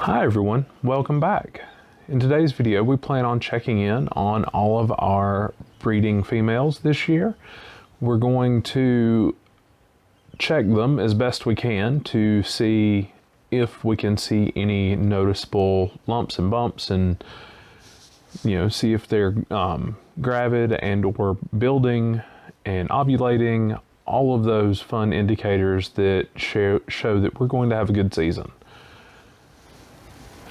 Hi everyone, welcome back. In today's video we plan on checking in on all of our breeding females this year. We're going to check them as best we can to see if we can see any noticeable lumps and bumps and see if they're gravid and or building and ovulating, all of those fun indicators that show that we're going to have a good season.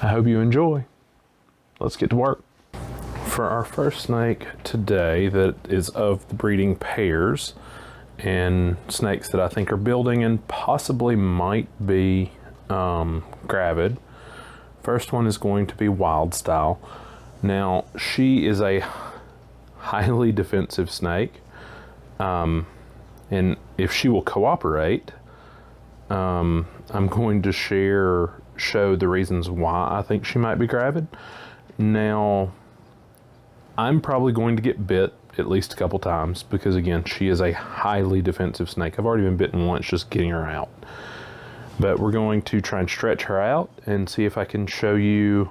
I hope you enjoy. Let's get to work. For our first snake today that is of the breeding pairs and snakes that I think are building and possibly might be gravid, first one is going to be Wild Style. Now she is a highly defensive snake, and if she will cooperate, I'm going to show the reasons why I think she might be gravid. Now, I'm probably going to get bit at least a couple times because, again, she is a highly defensive snake. I've already been bitten once just getting her out. But we're going to try and stretch her out and see if I can show you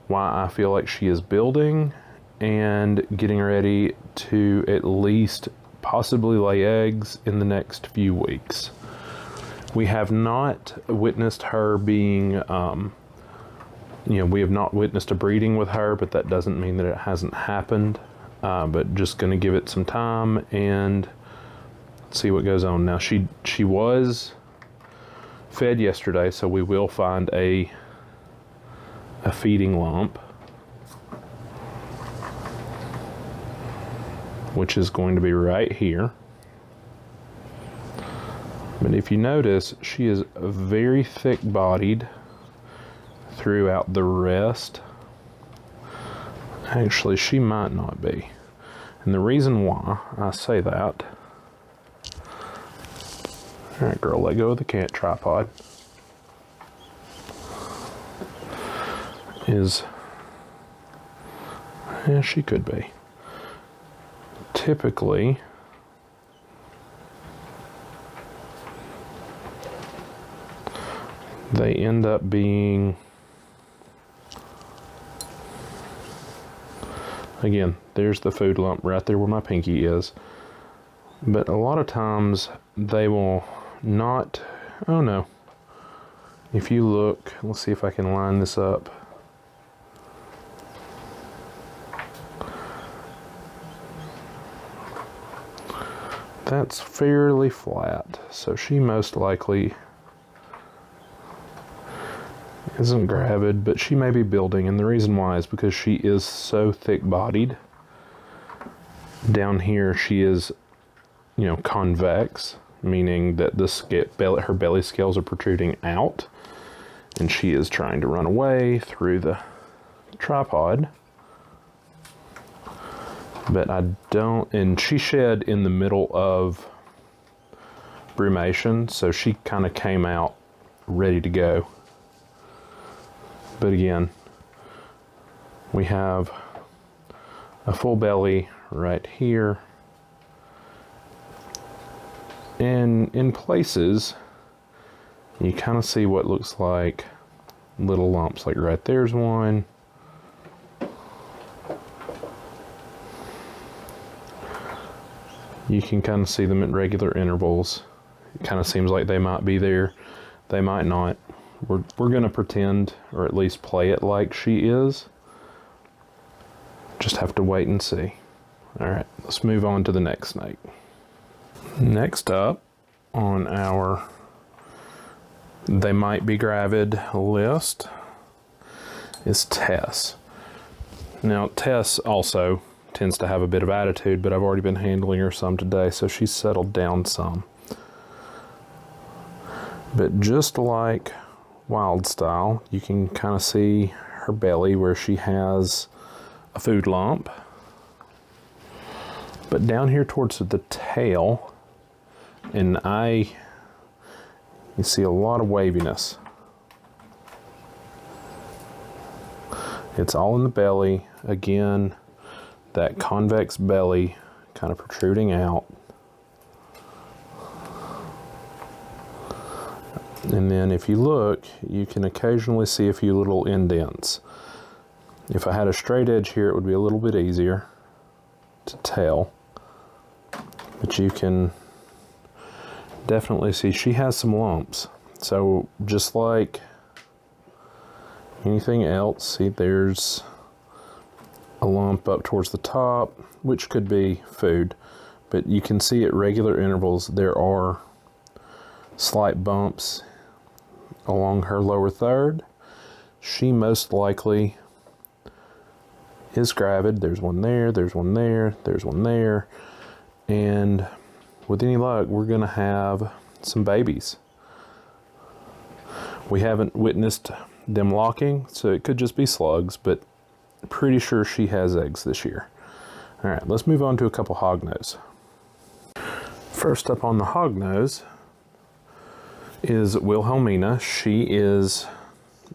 why I feel like she is building and getting ready to at least possibly lay eggs in the next few weeks. We have not witnessed her being, we have not witnessed a breeding with her, but that doesn't mean that it hasn't happened. But just going to give it some time and see what goes on. Now, she was fed yesterday, so we will find a feeding lump, which is going to be right here. But if you notice, she is very thick-bodied throughout the rest. Actually, she might not be. And the reason why I say that... Alright, girl, let go of the tripod. Yeah, she could be. Typically, they end up being, again, there's the food lump right there where my pinky is. But a lot of times they will not, oh no. If you look, let's see if I can line this up. That's fairly flat, so she most likely isn't gravid, but she may be building, and the reason why is because she is so thick-bodied. Down here she is, convex, meaning that her belly scales are protruding out, and she is trying to run away through the tripod. But and she shed in the middle of brumation, so she kind of came out ready to go. But again, we have a full belly right here. And in places, you kind of see what looks like little lumps. Like right there's one. You can kind of see them at regular intervals. It kind of seems like they might be there. They might not. We're going to pretend, or at least play it like she is. Just have to wait and see. Alright, let's move on to the next snake. Next up on our they might be gravid list is Tess. Now, Tess also tends to have a bit of attitude, but I've already been handling her some today, so she's settled down some. But just like Wild Style, you can kind of see her belly where she has a food lump. But down here towards the tail, and you see a lot of waviness. It's all in the belly. Again, that convex belly kind of protruding out. And then if you look, you can occasionally see a few little indents. If I had a straight edge here, it would be a little bit easier to tell. But you can definitely see she has some lumps. So just like anything else, see there's a lump up towards the top, which could be food. But you can see at regular intervals there are slight bumps along her lower third. She most likely is gravid. There's one there, there's one there, there's one there. And with any luck, we're gonna have some babies. We haven't witnessed them locking, so it could just be slugs, but pretty sure she has eggs this year. All right, let's move on to a couple hognose. First up on the hognose is Wilhelmina. She is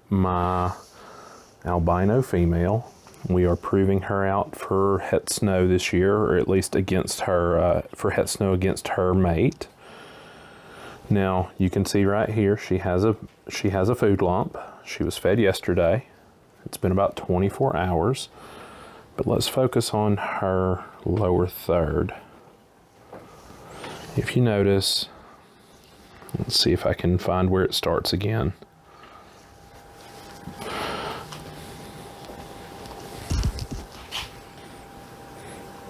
my albino female. We are proving her out for het snow this year, or at least against her, for het snow against her mate. Now you can see right here she has a food lump. She was fed yesterday. It's been about 24 hours, but let's focus on her lower third. If you notice, let's see if I can find where it starts again.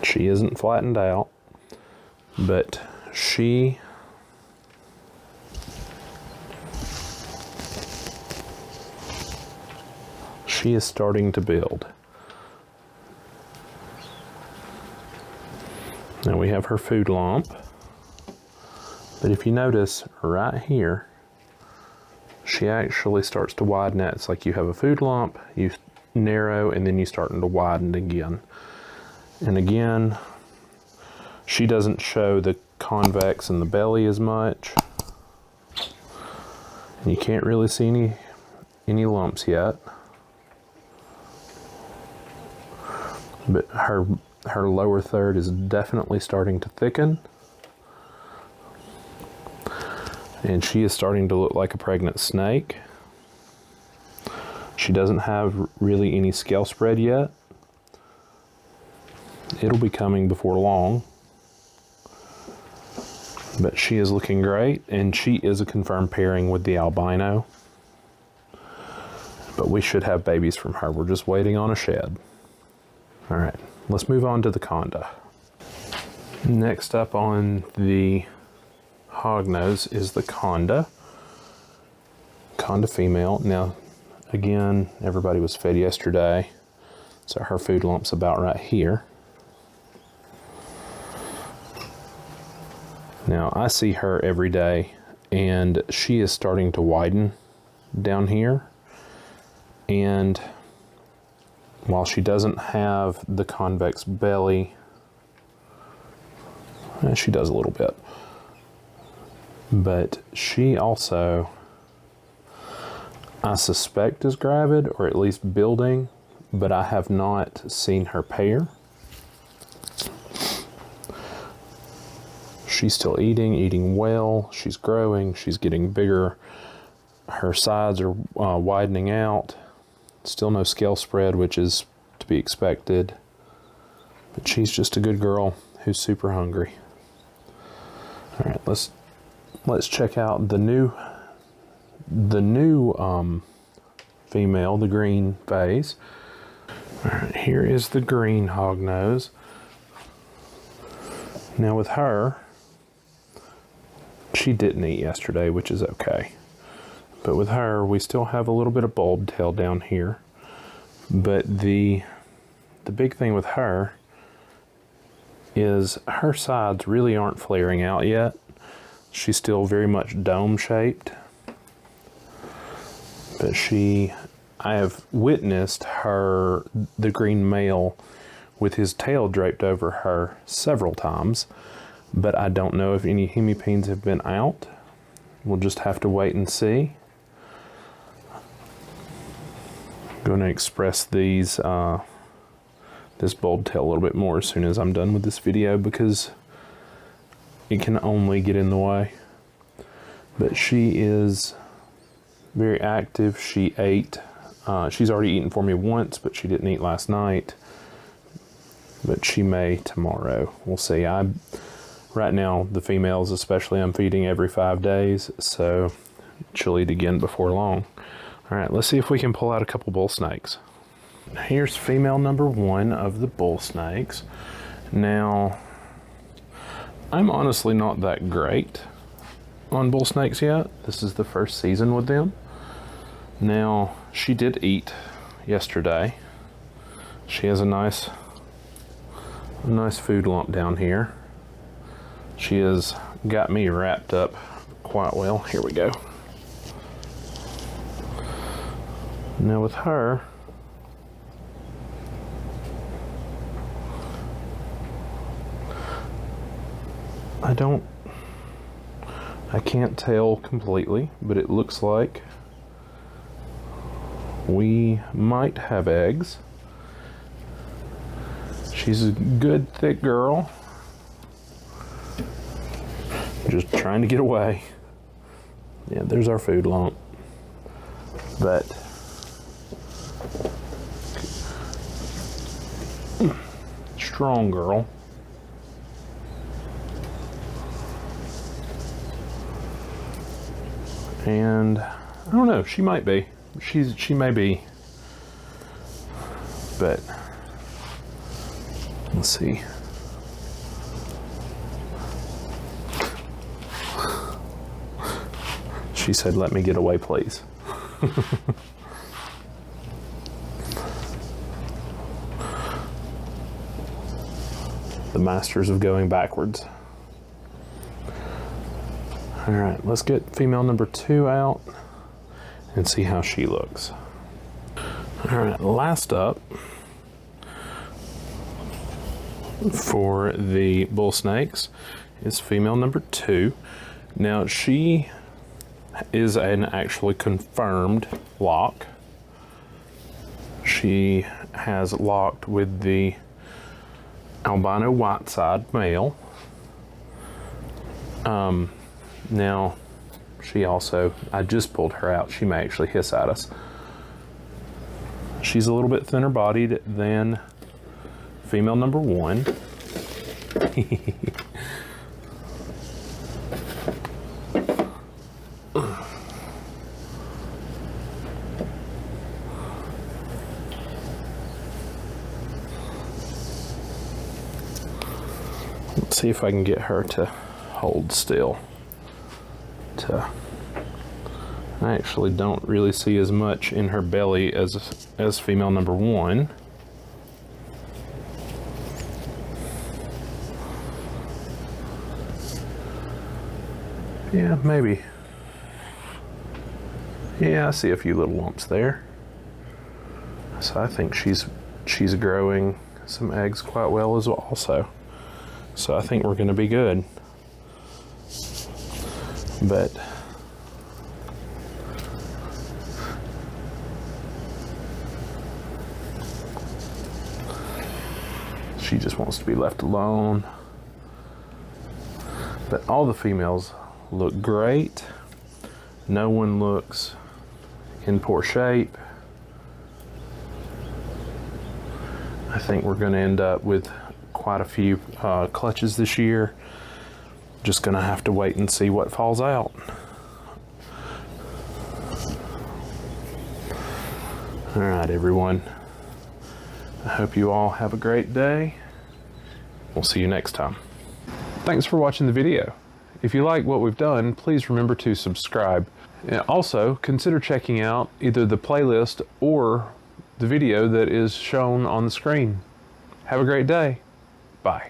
She isn't flattened out, but she is starting to build. Now we have her food lump, but if you notice right here, she actually starts to widen out. It's like you have a food lump, you narrow, and then you starting to widen again. And again, she doesn't show the convex in the belly as much. And you can't really see any lumps yet. But her lower third is definitely starting to thicken. And she is starting to look like a pregnant snake. She doesn't have really any scale spread yet. It'll be coming before long. But she is looking great, and she is a confirmed pairing with the albino. But we should have babies from her. We're just waiting on a shed. All right, let's move on to the Conda. Next up on the hognose is the Conda female. Now, again, everybody was fed yesterday, so her food lump's about right here. Now, I see her every day, and she is starting to widen down here. And while she doesn't have the convex belly, she does a little bit. But she also, I suspect, is gravid, or at least building, but I have not seen her pair. She's still eating well, she's growing, she's getting bigger, her sides are widening out. Still no scale spread, which is to be expected, but she's just a good girl who's super hungry. All right, let's check out the new female, the green phase. All right, here is the green hognose. Now with her, she didn't eat yesterday, which is okay. But with her, we still have a little bit of bulb tail down here. But the big thing with her is her sides really aren't flaring out yet. She's still very much dome shaped. But I have witnessed the green male with his tail draped over her several times, but I don't know if any hemipenes have been out. We'll just have to wait and see. I'm going to express this bulb tail a little bit more as soon as I'm done with this video, because it can only get in the way. But she is very active. She ate. She's already eaten for me once, but she didn't eat last night. But she may tomorrow. We'll see. Right now, the females especially, I'm feeding every 5 days, so she'll eat again before long. All right, let's see if we can pull out a couple bull snakes. Here's female number 1 of the bull snakes. Now, I'm honestly not that great on bull snakes yet. This is the first season with them. Now, she did eat yesterday. She has a nice food lump down here. She has got me wrapped up quite well. Here we go. Now with her, I can't tell completely, but it looks like we might have eggs. She's a good, thick girl. Just trying to get away. Yeah, there's our food lump. But strong girl. And I don't know, she might be. She may be. But let's see. She said, "Let me get away, please." The masters of going backwards. All right, let's get female number 2 out and see how she looks. All right, last up for the bull snakes is female number 2. Now she is an actually confirmed lock. She has locked with the albino white-side male. Now she also, I just pulled her out. She may actually hiss at us. She's a little bit thinner bodied than female number 1. Let's see if I can get her to hold still. I actually don't really see as much in her belly as female number 1. Yeah, maybe. Yeah, I see a few little lumps there. So I think she's growing some eggs quite well as well also. So I think we're going to be good. But she just wants to be left alone. But all the females look great. No one looks in poor shape. I think we're going to end up with quite a few clutches this year. Just gonna have to wait and see what falls out. All right, everyone. I hope you all have a great day. We'll see you next time. Thanks for watching the video. If you like what we've done, please remember to subscribe. And also, consider checking out either the playlist or the video that is shown on the screen. Have a great day. Bye.